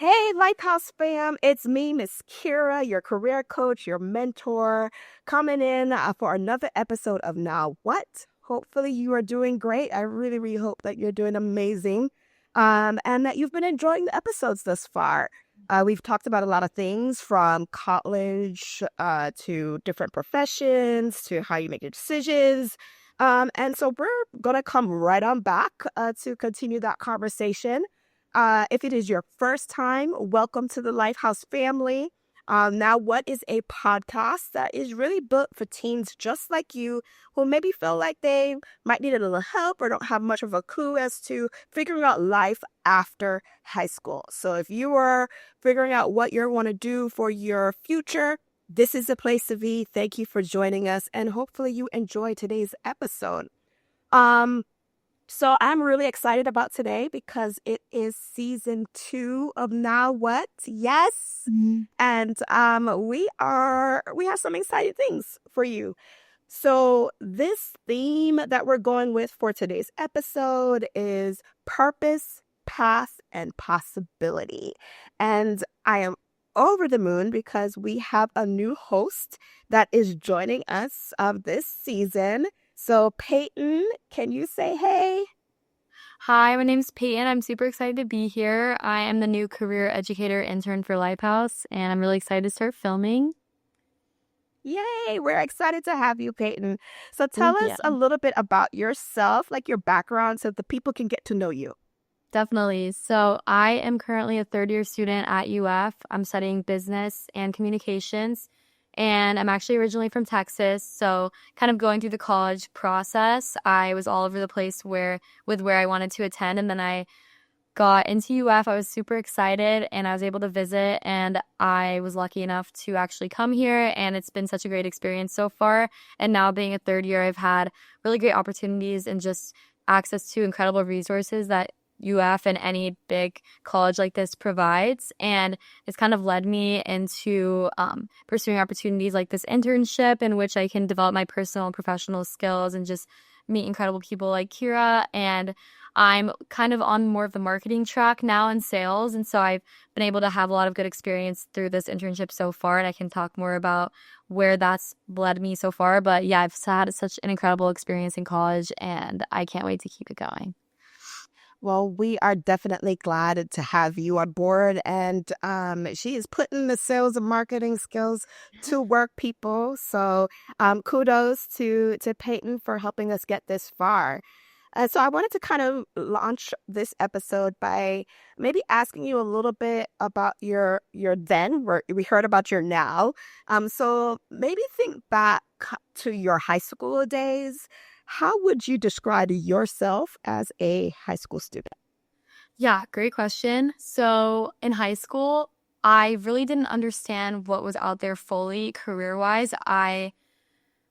Hey, Lighthouse fam, it's me, Miss Kira, your career coach, your mentor, coming in for another episode of Now What? Hopefully, you are doing great. I really, really hope that you're doing amazing and that you've been enjoying the episodes thus far. We've talked about a lot of things from college to different professions to how you make your decisions. And so we're going to come right on back to continue that conversation. If it is your first time, welcome to the Lighthouse family. Now, what is a podcast that is really built for teens just like you who maybe feel like they might need a little help or don't have much of a clue as to figuring out life after high school? So, if you are figuring out what you want to do for your future, this is the place to be. Thank you for joining us, and hopefully, you enjoy today's episode. Um, so I'm really excited about today because it is season 2 of Now What? Yes. And we have some exciting things for you. So this theme that we're going with for today's episode is purpose, path, and possibility. And I am over the moon because we have a new host that is joining us of this season. So Payton, can you say hey? Hi, my name's Payton. I'm super excited to be here. I am the new Career Educator Intern for Lighthouse, and I'm really excited to start filming. Yay, we're excited to have you, Payton. So tell Yeah, us a little bit about yourself, like your background, so the people can get to know you. definitely. So I am currently a third-year student at UF. I'm studying business and communications, and I'm actually originally from Texas. So kind of going through the college process, I was all over the place where I wanted to attend, and then I got into UF. I was super excited and I was able to visit, and I was lucky enough to actually come here, and it's been such a great experience so far. And now being a third year, I've had really great opportunities and just access to incredible resources that UF and any big college like this provides. And it's kind of led me into pursuing opportunities like this internship in which I can develop my personal and professional skills and just meet incredible people like Kira. And I'm kind of on more of the marketing track now in sales. And so I've been able to have a lot of good experience through this internship so far. And I can talk more about where that's led me so far. But yeah, I've had such an incredible experience in college, and I can't wait to keep it going. Well, we are definitely glad to have you on board. And she is putting the sales and marketing skills to work, people. So kudos to Payton for helping us get this far. So I wanted to kind of launch this episode by maybe asking you a little bit about your then. We heard about your now. So maybe think back to your high school days. How would you describe yourself as a high school student? Yeah, great question. So in high school, I really didn't understand what was out there fully career-wise.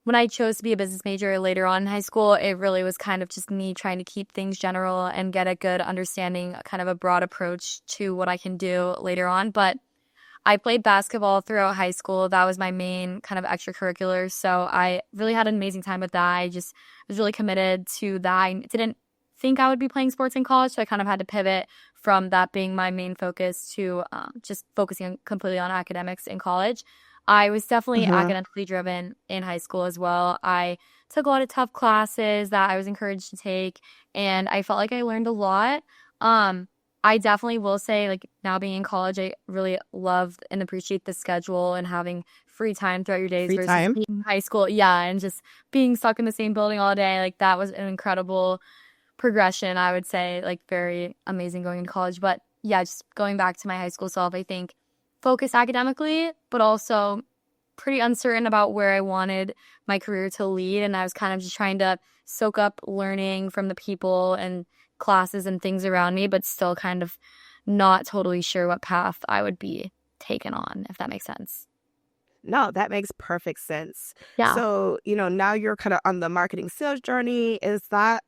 When I chose to be a business major later on in high school, it really was kind of just me trying to keep things general and get a good understanding, kind of a broad approach to what I can do later on. But I played basketball throughout high school. That was my main kind of extracurricular. So I really had an amazing time with that. I just was really committed to that. I didn't think I would be playing sports in college, so I kind of had to pivot from that being my main focus to just focusing completely on academics in college. I was definitely Mm-hmm. academically driven in high school as well. I took a lot of tough classes that I was encouraged to take, and I felt like I learned a lot. I definitely will say, like, now being in college, I really love and appreciate the schedule and having free time throughout your days Free versus time. being in high school. Yeah, and just being stuck in the same building all day. Like, that was an incredible progression, I would say, like, very amazing going into college. But yeah, just going back to my high school self, I think focus academically, but also pretty uncertain about where I wanted my career to lead. And I was kind of just trying to soak up learning from the people and classes and things around me, but still kind of not totally sure what path I would be taken on, if that makes sense. No, that makes perfect sense. Yeah. So, now you're kind of on the marketing sales journey. Was that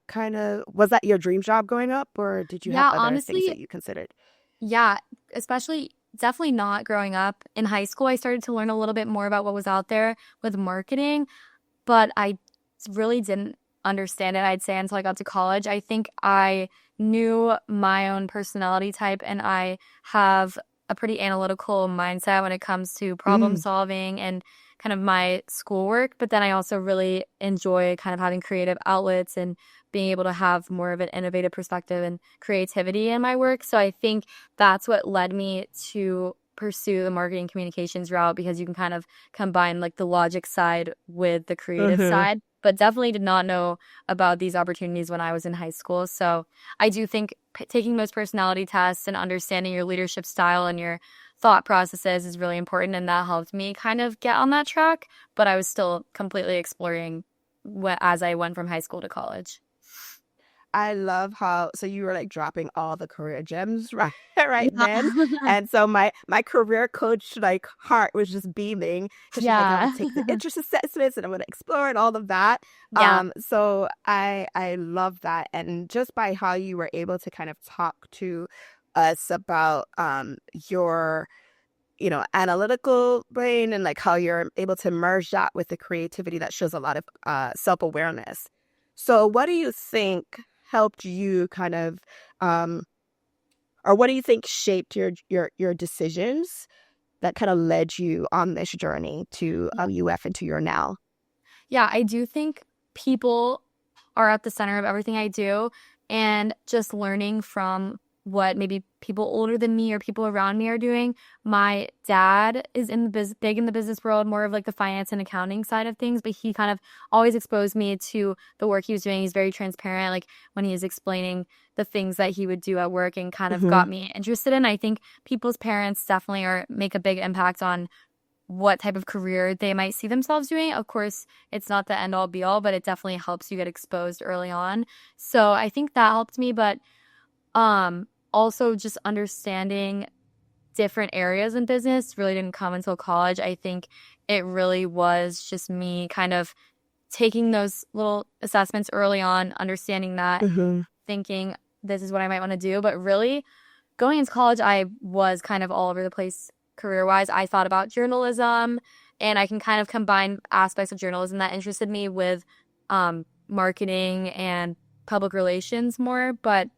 your dream job growing up, or did you have Yeah, other things honestly, that you considered? yeah, especially definitely not growing up. In high school, I started to learn a little bit more about what was out there with marketing, but I really didn't understand it, I'd say, until I got to college. I think I knew my own personality type, and I have a pretty analytical mindset when it comes to problem Mm. solving and kind of my schoolwork. But then I also really enjoy kind of having creative outlets and being able to have more of an innovative perspective and creativity in my work. So I think that's what led me to pursue the marketing communications route, because you can kind of combine like the logic side with the creative Mm-hmm. side. But definitely did not know about these opportunities when I was in high school. So I do think taking those personality tests and understanding your leadership style and your thought processes is really important. And that helped me kind of get on that track. But I was still completely exploring as I went from high school to college. I love how so you were like dropping all the career gems right Yeah. then. And so my career coach like heart was just beaming because she's like, I'm gonna Yeah. take the interest assessments and I'm gonna explore and all of that. Yeah. So I love that. And just by how you were able to kind of talk to us about your analytical brain and like how you're able to merge that with the creativity that shows a lot of self-awareness. So what do you think helped you kind of um or what do you think shaped your decisions that kind of led you on this journey to UF and to your now? Yeah, I do think people are at the center of everything I do, and just learning from what maybe people older than me or people around me are doing. My dad is in the big in the business world, more of like the finance and accounting side of things, but he kind of always exposed me to the work he was doing. He's very transparent, like when he was explaining the things that he would do at work, and kind of Mm-hmm. got me interested in. I think people's parents definitely make a big impact on what type of career they might see themselves doing. Of course, it's not the end all be all, but it definitely helps you get exposed early on. So I think that helped me, but also just understanding different areas in business really didn't come until college. I think it really was just me kind of taking those little assessments early on, understanding that, Mm-hmm. thinking this is what I might want to do, but really going into college, I was kind of all over the place career wise. I thought about journalism, and I can kind of combine aspects of journalism that interested me with marketing and public relations more. But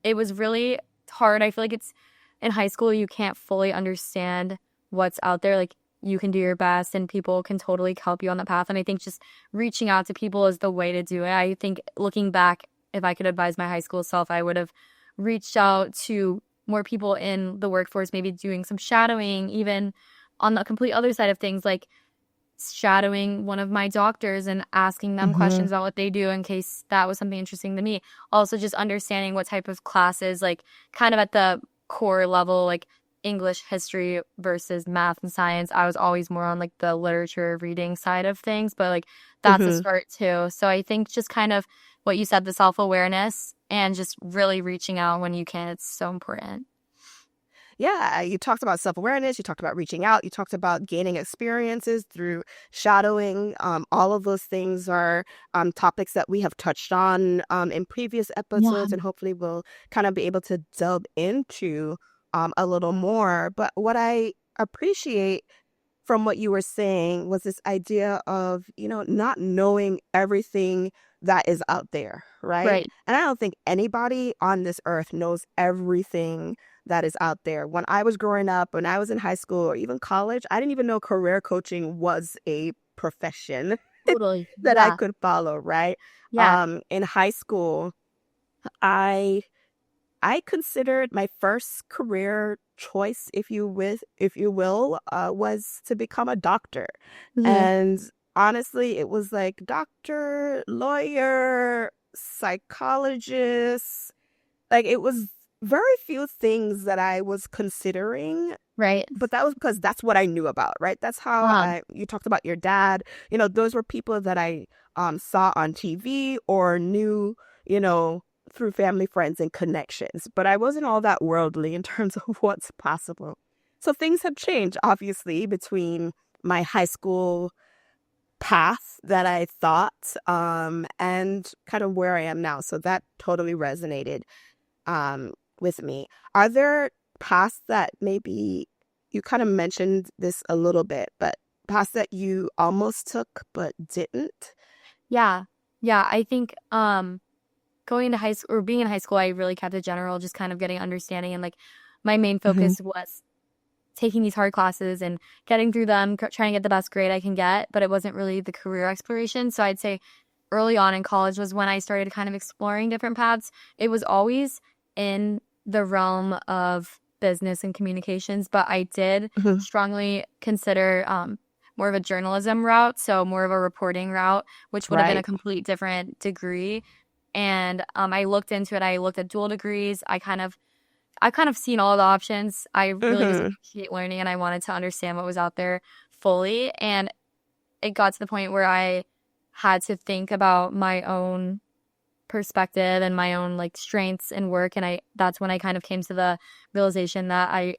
it was really hard. I feel like it's in high school, you can't fully understand what's out there. Like, you can do your best, and people can totally help you on the path. And I think just reaching out to people is the way to do it. I think looking back, if I could advise my high school self, I would have reached out to more people in the workforce, maybe doing some shadowing, even on the complete other side of things, like shadowing one of my doctors and asking them Mm-hmm. questions about what they do in case that was something interesting to me. Also, just understanding what type of classes, like kind of at the core level, like English, history versus math and science. I was always more on like the literature reading side of things, but like that's a Mm-hmm. start too. So I think just kind of what you said, the self-awareness and just really reaching out when you can, it's so important. Yeah, you talked about self-awareness, you talked about reaching out, you talked about gaining experiences through shadowing. All of those things are topics that we have touched on in previous Yeah. episodes, and hopefully we'll kind of be able to delve into a little more. But what I appreciate from what you were saying was this idea of, not knowing everything that is out there, right? Right. And I don't think anybody on this earth knows everything that is out there. When I was growing up, when I was in high school or even college, I didn't even know career coaching was a profession Totally. that I Yeah. could follow, right? Yeah. In high school, I I considered my first career choice, if you will, was to become a doctor. Mhm. And honestly, it was like doctor, lawyer, psychologist. Like it was very few things that I was considering, Right. but that was because that's what I knew about, right? That's how you talked about your dad. Those were people that I saw on TV or knew, you know, through family, friends, and connections. But I wasn't all that worldly in terms of what's possible. So things have changed, obviously, between my high school path that I thought and kind of where I am now. So that totally resonated with me. Are there paths that maybe you kind of mentioned this a little bit, but paths that you almost took but didn't? Yeah. Yeah. I think going into high school or being in high school, I really kept it general, just kind of getting understanding, and like my main Hmm. focus was taking these hard classes and getting through them, trying to get the best grade I can get, but it wasn't really the career exploration. So I'd say early on in college was when I started kind of exploring different paths. It was always in the realm of business and communications, but I did Mhm. strongly consider more of a journalism route, so more of a reporting route, which would have been a Right. complete different degree. And I looked into it. I looked at dual degrees. I kind of seen all the options. I really just Mhm. appreciate learning, and I wanted to understand what was out there fully. And it got to the point where I had to think about my own perspective and my own like strengths in work. And that's when I kind of came to the realization that I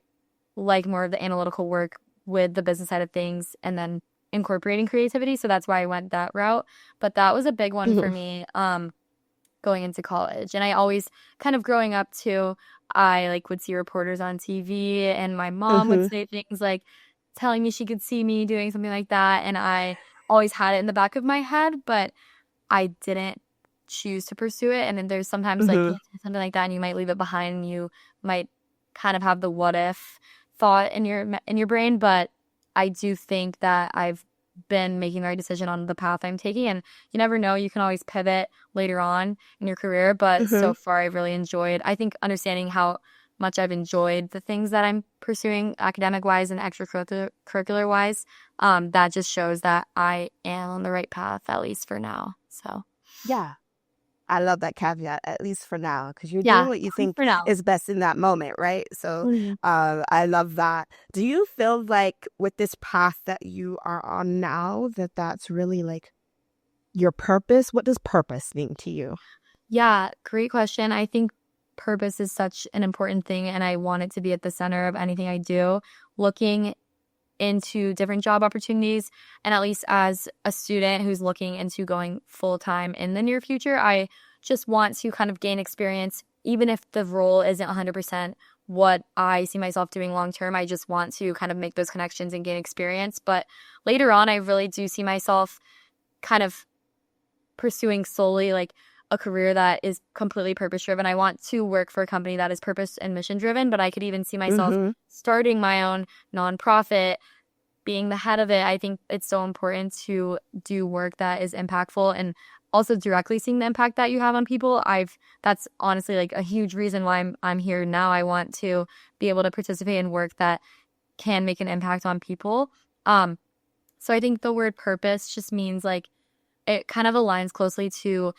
like more of the analytical work with the business side of things and then incorporating creativity. So that's why I went that route. But that was a big one for Mhm. me going into college. And I always kind of growing up too, I like would see reporters on TV and my mom would Mhm. say things like telling me she could see me doing something like that. And I always had it in the back of my head, but I didn't choose to pursue it. And then there's sometimes like Mhm. you'll do something like that and you might leave it behind and you might kind of have the what if thought in your brain. But I do think that I've been making the right decision on the path I'm taking. And you never know, you can always pivot later on in your career. But so Mhm. far, I've really enjoyed, I think, understanding how much I've enjoyed the things that I'm pursuing academic wise and extracurricular wise. That just shows that I am on the right path, at least for now. So. Yeah. I love that caveat, at least for now, because you're doing Yeah, what you at least think for now. is best in that moment, right? So Mhm. I love that. Do you feel like with this path that you are on now, that that's really like your purpose? What does purpose mean to you? Yeah, great question. I think purpose is such an important thing, and I want it to be at the center of anything I do. Looking into different job opportunities, and at least as a student who's looking into going full time in the near future, I just want to kind of gain experience, even if the role isn't 100% what I see myself doing long term. I just want to kind of make those connections and gain experience. But later on, I really do see myself kind of pursuing solely like a career that is completely purpose driven. I want to work for a company that is purpose and mission driven, but I could even see myself Mm-hmm. starting my own nonprofit, being the head of it. I think it's so important to do work that is impactful and also directly seeing the impact that you have on people. That's honestly like a huge reason why I'm here now. I want to be able to participate in work that can make an impact on people. Um so I think the word purpose just means like it kind of aligns closely to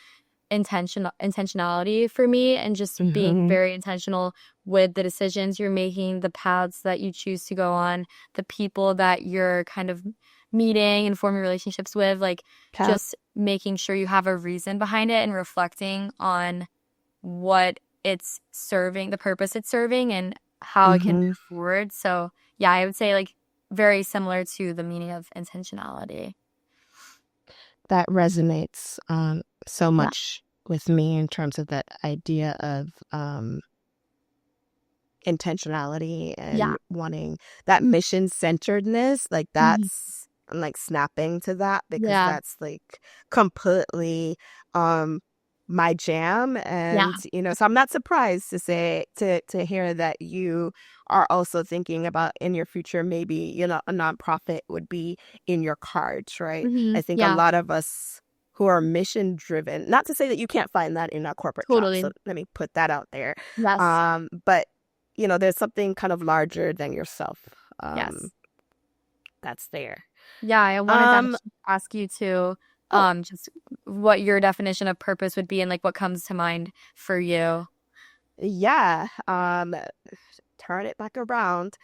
intentionality for me and just being Mm-hmm. very intentional with the decisions you're making, the paths that you choose to go on, the people that you're kind of meeting and forming relationships with, like Cap. just making sure you have a reason behind it and reflecting on what it's serving, the purpose it's serving and how it can Mm-hmm. move forward. So, yeah, I would say like very similar to the meaning of intentionality. That resonates so Yeah. much with me in terms of that idea of intentionality Yeah. and wanting that mission centeredness. Like Mhm. that's I'm like snapping to that because Yeah. that's like completely um my jam. Yeah. And so I'm not surprised to hear that you are also thinking about in your future, maybe a nonprofit would be in your cards, right? I think a Yeah. lot of us who are mission driven, not to say that you can't find that in a corporate job, so Totally. let me put that out there. Yes. But there's something kind of larger than yourself um, Yes. that's there. Yeah, I wanted to Um, actually ask you too, oh, just what your definition of purpose would be and like what comes to mind for you. yeah. Turn it back around.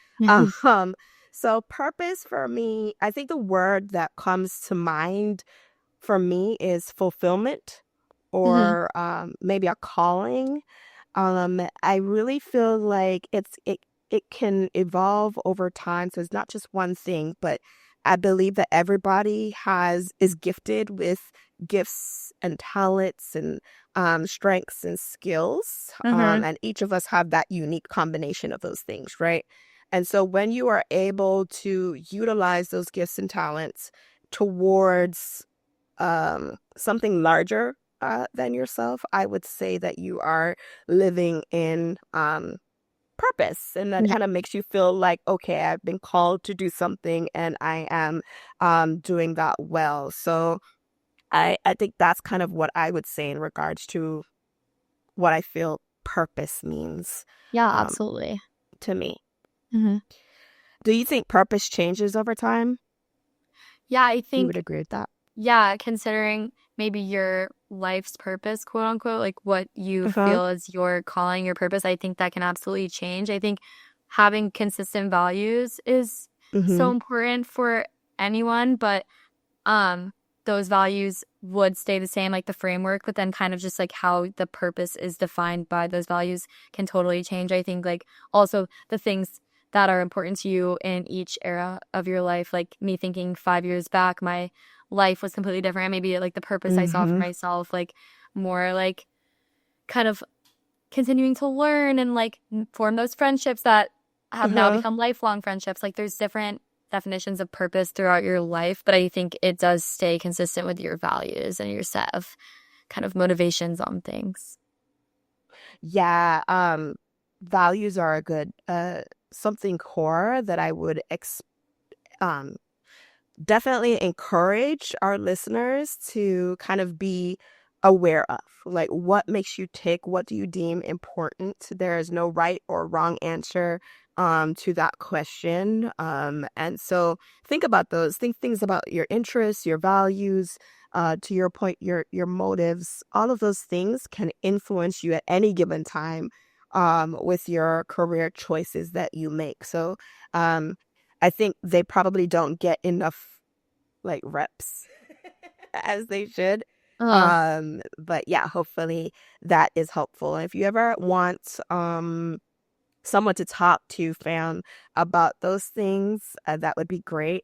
Um, so purpose for me, I think the word that comes to mind for me is fulfillment Hmm. or maybe a calling. I really feel like it can evolve over time. So it's not just one thing, but I believe that everybody is gifted with gifts and talents and strengths and skills. Hmm. And each of us have that unique combination of those things, right? And so when you are able to utilize those gifts and talents towards something larger than yourself, I would say that you are living in purpose, and that Yeah. kind of makes you feel like, okay, I've been called to do something and I am doing that well. So I think that's kind of what I would say in regards to what I feel purpose means Yeah, um, absolutely. to me. Hmm. Do you think purpose changes over time? Yeah, I You would think, agree with that? yeah, considering maybe your life's purpose, quote unquote, like what you Uh-huh. feel is your calling, your purpose, I think that can absolutely change. I think having consistent values is so Mm-hmm. important for anyone, but um those values would stay the same, like the framework, but then kind of just like how the purpose is defined by those values can totally change. I think like also the things that are important to you in each era of your life, like me thinking 5 years back my life was completely different. Maybe like the purpose I saw for Mm-hmm. myself, like more like kind of continuing to learn and like form those friendships that have now Uh-huh. become lifelong friendships. Like there's different definitions of purpose throughout your life, but I think it does stay consistent with your values and your set of kind of motivations on things. Yeah, values are a good something core that I would um definitely encourage our listeners to kind of be aware of. Like, what makes you tick? What do you deem important? There is no right or wrong answer to that question. And so think about those. Think things about your interests, your values, to your point, your motives. All of those things can influence you at any given time with your career choices that you make. So um I think they probably don't get enough like reps as they should. Uh, But yeah, hopefully that is helpful. And if you ever want someone to talk to, fam, about those things, that would be great.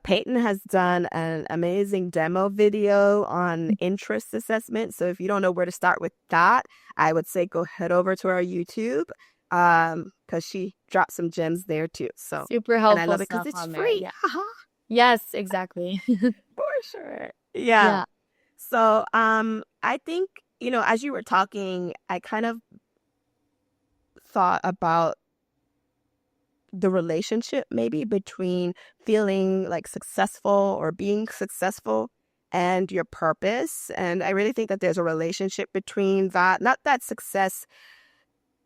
Payton has done an amazing demo video on interest assessment. So if you don't know where to start with that, I would say go head over to our YouTube because she dropped some gems there too. So, super and I helpful love it because stuff it's on there. free. Yeah. Yes, exactly. For sure. Yeah. Yeah. So, I think, as you were talking, I kind of thought about the relationship maybe between feeling like successful or being successful and your purpose. And I really think that there's a relationship between that. Not that success,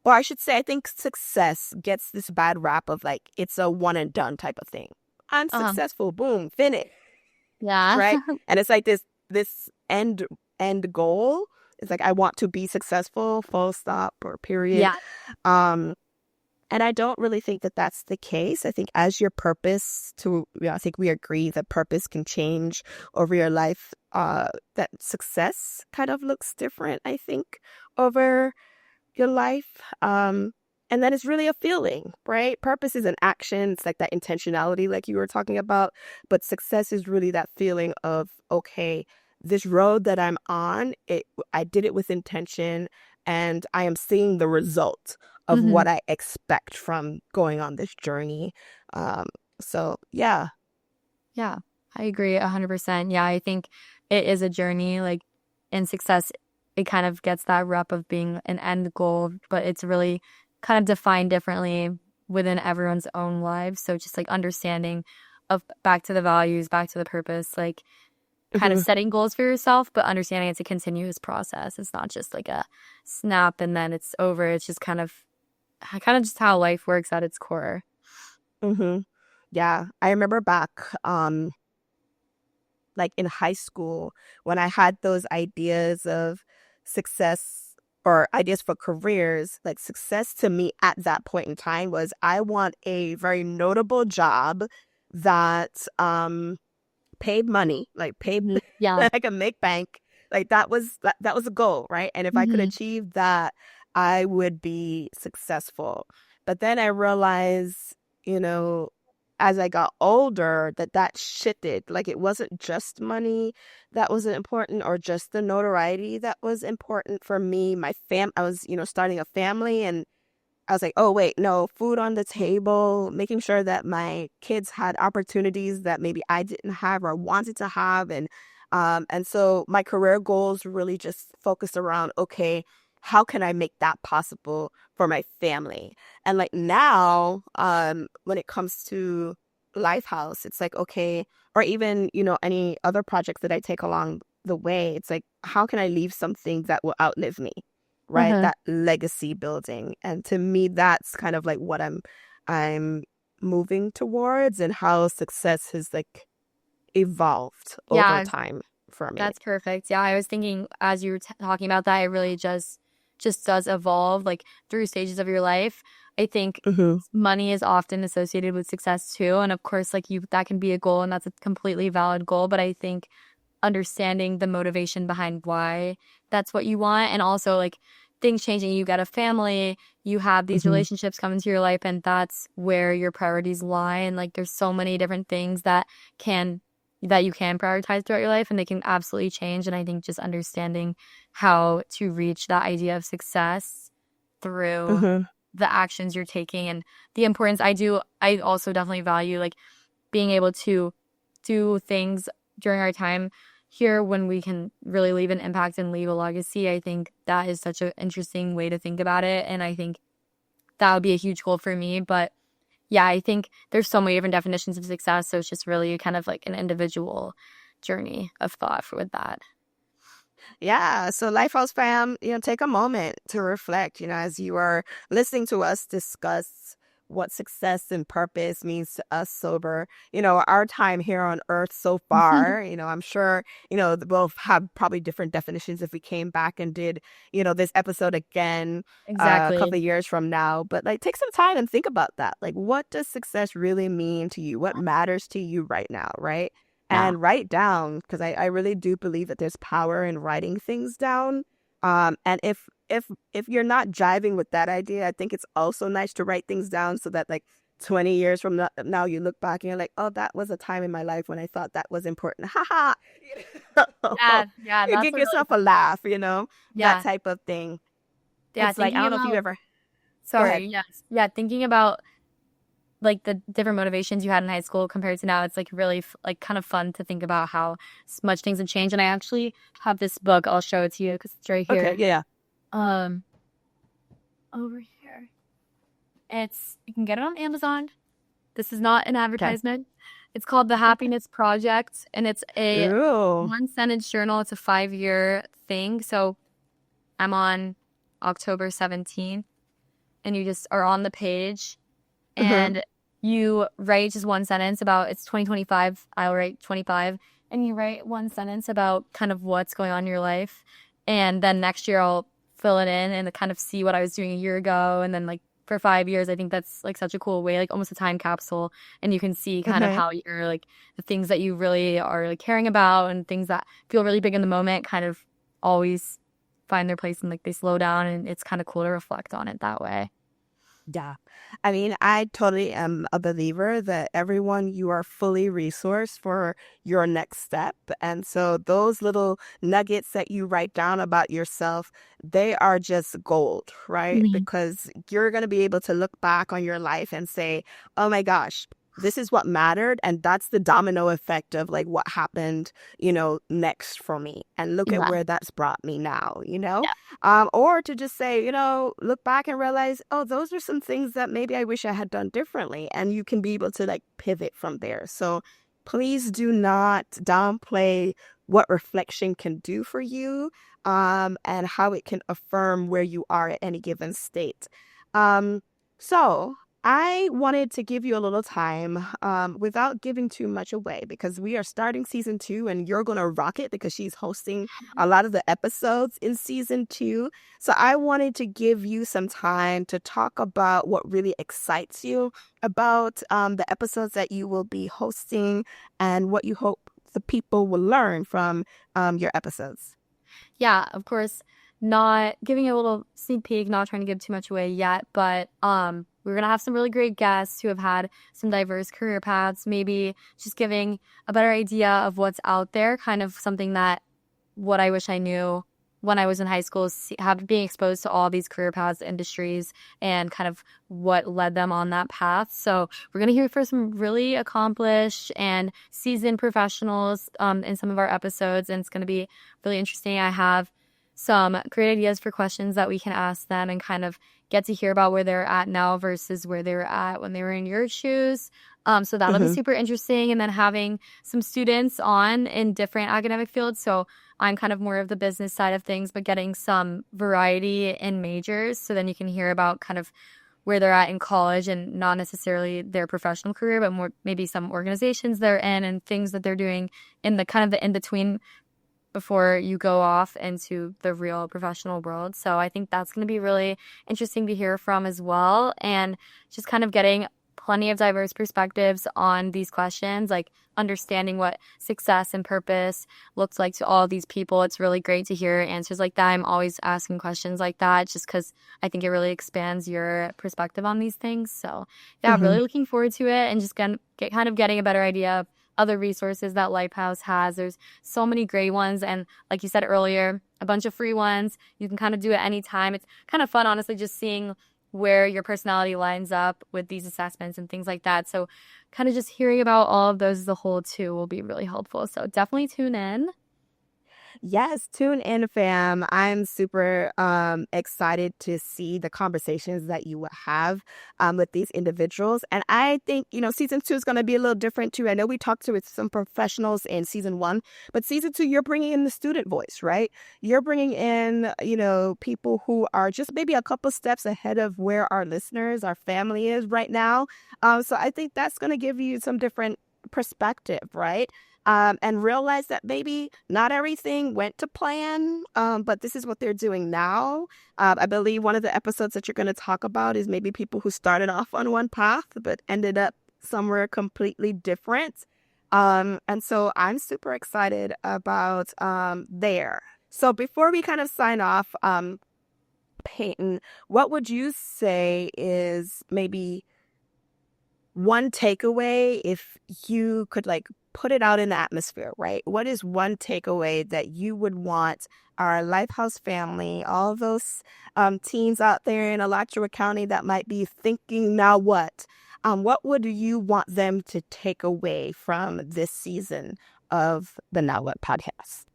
or I should say, I think success gets this bad rap of like it's a one and done type of thing. I'm Uh-huh. successful, boom, finish, Yeah. right? And it's like this end goal. It's like I want to be successful, full stop or period. Yeah. Um, and I don't really think that that's the case. I think as your purpose I think we agree that purpose can change over your life. That success kind of looks different, I think, over your life. And then it's really a feeling, right? Purpose is an action. It's like that intentionality, like you were talking about. But success is really that feeling of, okay, this road that I'm on, I did it with intention, and I am seeing the result of Hmm. what I expect from going on this journey. Um, so yeah. Yeah. I agree 100%. Yeah, I think it is a journey. Like in success, it kind of gets that rep of being an end goal, but it's really kind of defined differently within everyone's own lives. So just like understanding of back to the values, back to the purpose, like kind of Mhm. setting goals for yourself, but understanding it's a continuous process. It's not just like a snap and then it's over. It's just kind of just how life works at its core. Mhm. Yeah, I remember back like in high school when I had those ideas of success or ideas for careers. Like success to me at that point in time was I want a very notable job that paid money, like paid Yeah. that I could make bank. Like that was a goal, right? And if I could Hmm. achieve that, I would be successful. But then I realized, you know, as I got older, that shifted. Like it wasn't just money that was important or just the notoriety that was important for me. I was, starting a family, and I was like, oh, wait, no, food on the table, making sure that my kids had opportunities that maybe I didn't have or wanted to have. And so my career goals really just focused around, okay, how can I make that possible for my family? And like now, when it comes to Lighthouse, it's like, okay, or even, any other projects that I take along the way, it's like, how can I leave something that will outlive me? Right? Uh-huh. That legacy building. And to me, that's kind of like what I'm moving towards, and how success has like evolved over Yeah, time for me. that's perfect. Yeah, I was thinking as you were talking about that, it really just does evolve like through stages of your life. I think Hmm. money is often associated with success too, and of course, like you, that can be a goal, and that's a completely valid goal. But I think understanding the motivation behind why that's what you want, and also like things changing, you get a family, you have these Hmm. relationships come into your life, and that's where your priorities lie. And like there's so many different things can that you can prioritize throughout your life, and they can absolutely change. And I think just understanding how to reach that idea of success through Hmm. the actions you're taking and the importance. I also definitely value like being able to do things during our time here when we can really leave an impact and leave a legacy. I think that is such an interesting way to think about it. And I think that would be a huge goal for me. But yeah, I think there's so many different definitions of success. So it's just really kind of like an individual journey of thought with that. Yeah. So, Lifehouse fam, take a moment to reflect, as you are listening to us discuss what success and purpose means to us sober, our time here on earth so far. I'm sure, we'll have probably different definitions if we came back and did, this episode again a couple Exactly. of years from now. But like, take some time and think about that. Like, what does success really mean to you? What matters to you right now? Right. Yeah. And write down, because I really do believe that there's power in writing things down. And if you're not jiving with that idea, I think it's also nice to write things down so that like 20 years from now you look back and you're like, oh, that was a time in my life when I thought that was important. Ha ha. Yeah. Yeah. You That's give a really, yourself a laugh, that yeah. type of thing. Yeah. It's like, I Thinking don't know if you about, ever, go ahead. sorry. Yes. Yeah. Thinking about like the different motivations you had in high school compared to now, it's like really like kind of fun to think about how much things have changed. And I actually have this book. I'll show it to you because it's right Okay. here. Yeah. Um, over here. It's you can get it on Amazon. This is not an Okay. advertisement. It's called The Happiness Project, and it's a Ooh. one sentence journal. It's a 5-year thing. So I'm on October 17th, and you just are on the page Hmm. and you write just one sentence about it's 2025. I'll write 25, and you write one sentence about kind of what's going on in your life. And then next year I'll fill it in and kind of see what I was doing a year ago. And then like for 5 years, I think that's like such a cool way, like almost a time capsule. And you can see kind of Hmm. how you're like the things that you really are like caring about and things that feel really big in the moment kind of always find their place and like they slow down. And it's kind of cool to reflect on it that way. Yeah. I mean, I totally am a believer that everyone, you are fully resourced for your next step. And so those little nuggets that you write down about yourself, they are just gold, right? Mhm. Because you're going to be able to look back on your life and say, oh my gosh, this is what mattered. And that's the domino effect of like what happened, next for me. And look at Yeah. where that's brought me now, Yeah. or to just say, look back and realize, oh, those are some things that maybe I wish I had done differently. And you can be able to like pivot from there. So please do not downplay what reflection can do for you, and how it can affirm where you are at any given state. So I wanted to give you a little time, without giving too much away, because we are starting season 2 and you're going to rock it because she's hosting a lot of the episodes in season 2. So I wanted to give you some time to talk about what really excites you about, the episodes that you will be hosting, and what you hope the people will learn from, your episodes. Yeah, of course, not giving a little sneak peek, not trying to give too much away yet, but we're gonna have some really great guests who have had some diverse career paths, maybe just giving a better idea of what's out there, kind of something that what I wish I knew when I was in high school, being exposed to all these career paths, industries, and kind of what led them on that path. So we're going to hear from some really accomplished and seasoned professionals in some of our episodes, and it's going to be really interesting. I have some great ideas for questions that we can ask them and kind of get to hear about where they're at now versus where they were at when they were in your shoes. So that'll be Mm-hmm. super interesting. And then having some students on in different academic fields. So I'm kind of more of the business side of things, but getting some variety in majors. So then you can hear about kind of where they're at in college and not necessarily their professional career, but more maybe some organizations they're in and things that they're doing in the kind of the in-between before you go off into the real professional world. So I think that's going to be really interesting to hear from as well. And just kind of getting plenty of diverse perspectives on these questions, like understanding what success and purpose looks like to all these people. It's really great to hear answers like that. I'm always asking questions like that just because I think it really expands your perspective on these things. So yeah, Mm-hmm. really looking forward to it and just kind of getting a better idea of other resources that Lighthouse has. There's so many great ones. And like you said earlier, a bunch of free ones. You can kind of do it anytime. It's kind of fun, honestly, just seeing where your personality lines up with these assessments and things like that. So kind of just hearing about all of those as a whole too will be really helpful. So definitely tune in. Yes, tune in, fam. I'm super excited to see the conversations that you will have with these individuals. And I think, season 2 is going to be a little different too. I know we talked to with some professionals in season 1, but season 2, you're bringing in the student voice, right? You're bringing in, people who are just maybe a couple steps ahead of where our listeners, our family is right now. So I think that's going to give you some different perspective, right? And realize that maybe not everything went to plan, but this is what they're doing now. I believe one of the episodes that you're going to talk about is maybe people who started off on one path but ended up somewhere completely different. And so I'm super excited about there. So before we kind of sign off, Payton, what would you say is maybe one takeaway if you could put it out in the atmosphere, right? What is one takeaway that you would want our Lighthouse family, all those teens out there in Alachua County that might be thinking, now what would you want them to take away from this season of the Now What podcast?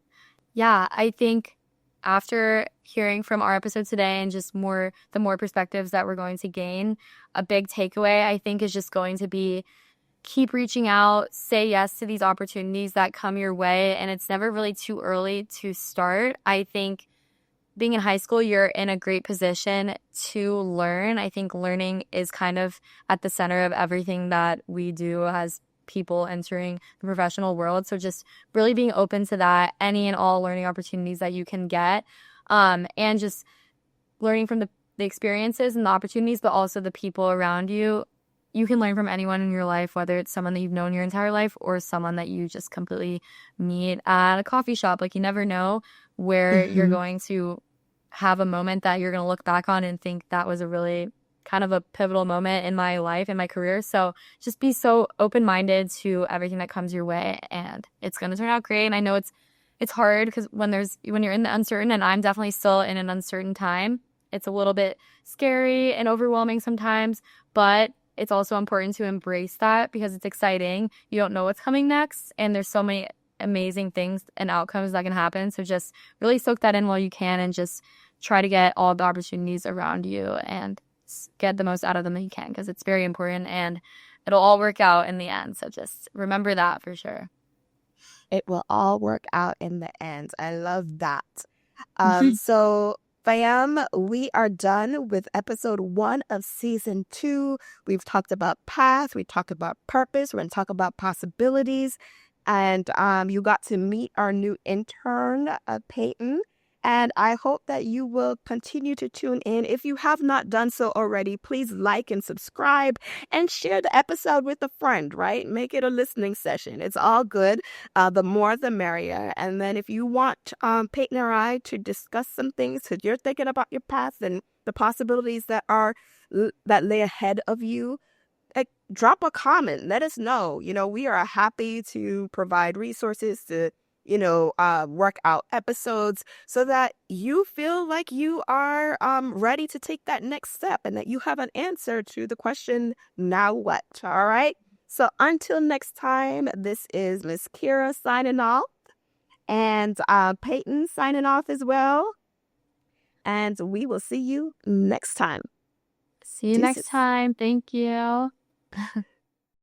Yeah, I think after hearing from our episode today and just the more perspectives that we're going to gain, a big takeaway I think is just going to be keep reaching out, say yes to these opportunities that come your way, and it's never really too early to start. I think being in high school, you're in a great position to learn. I think learning is kind of at the center of everything that we do as people entering the professional world. So just really being open to that, any and all learning opportunities that you can get, and just learning from the experiences and the opportunities, but also the people around you. You can learn from anyone in your life, whether it's someone that you've known your entire life or someone that you just completely meet at a coffee shop. Like, you never know where you're Mm-hmm. going to have a moment that you're going to look back on and think that was a really kind of a pivotal moment in my life, in my career. So just be so open-minded to everything that comes your way, and it's going to turn out great. And I know it's hard because when you're in the uncertain, and I'm definitely still in an uncertain time, it's a little bit scary and overwhelming sometimes, but it's also important to embrace that because it's exciting. You don't know what's coming next, and there's so many amazing things and outcomes that can happen. So just really soak that in while you can and just try to get all the opportunities around you and get the most out of them that you can, because it's very important and it'll all work out in the end. So just remember that for sure. It will all work out in the end. I love that. So fam, we are done with episode 1 of season 2. We've talked about path, we talked about purpose, we're going to talk about possibilities, and you got to meet our new intern, Payton. And I hope that you will continue to tune in. If you have not done so already, please like and subscribe and share the episode with a friend, right? Make it a listening session. It's all good. The more, the merrier. And then if you want Peyton or I to discuss some things because you're thinking about your path and the possibilities that lay ahead of you, drop a comment. Let us know. We are happy to provide resources to work out episodes so that you feel like you are ready to take that next step and that you have an answer to the question, now what? All right. So until next time, this is Miss Kira signing off, and Peyton signing off as well. And we will see you next time. See you next Deuces. time. Thank you.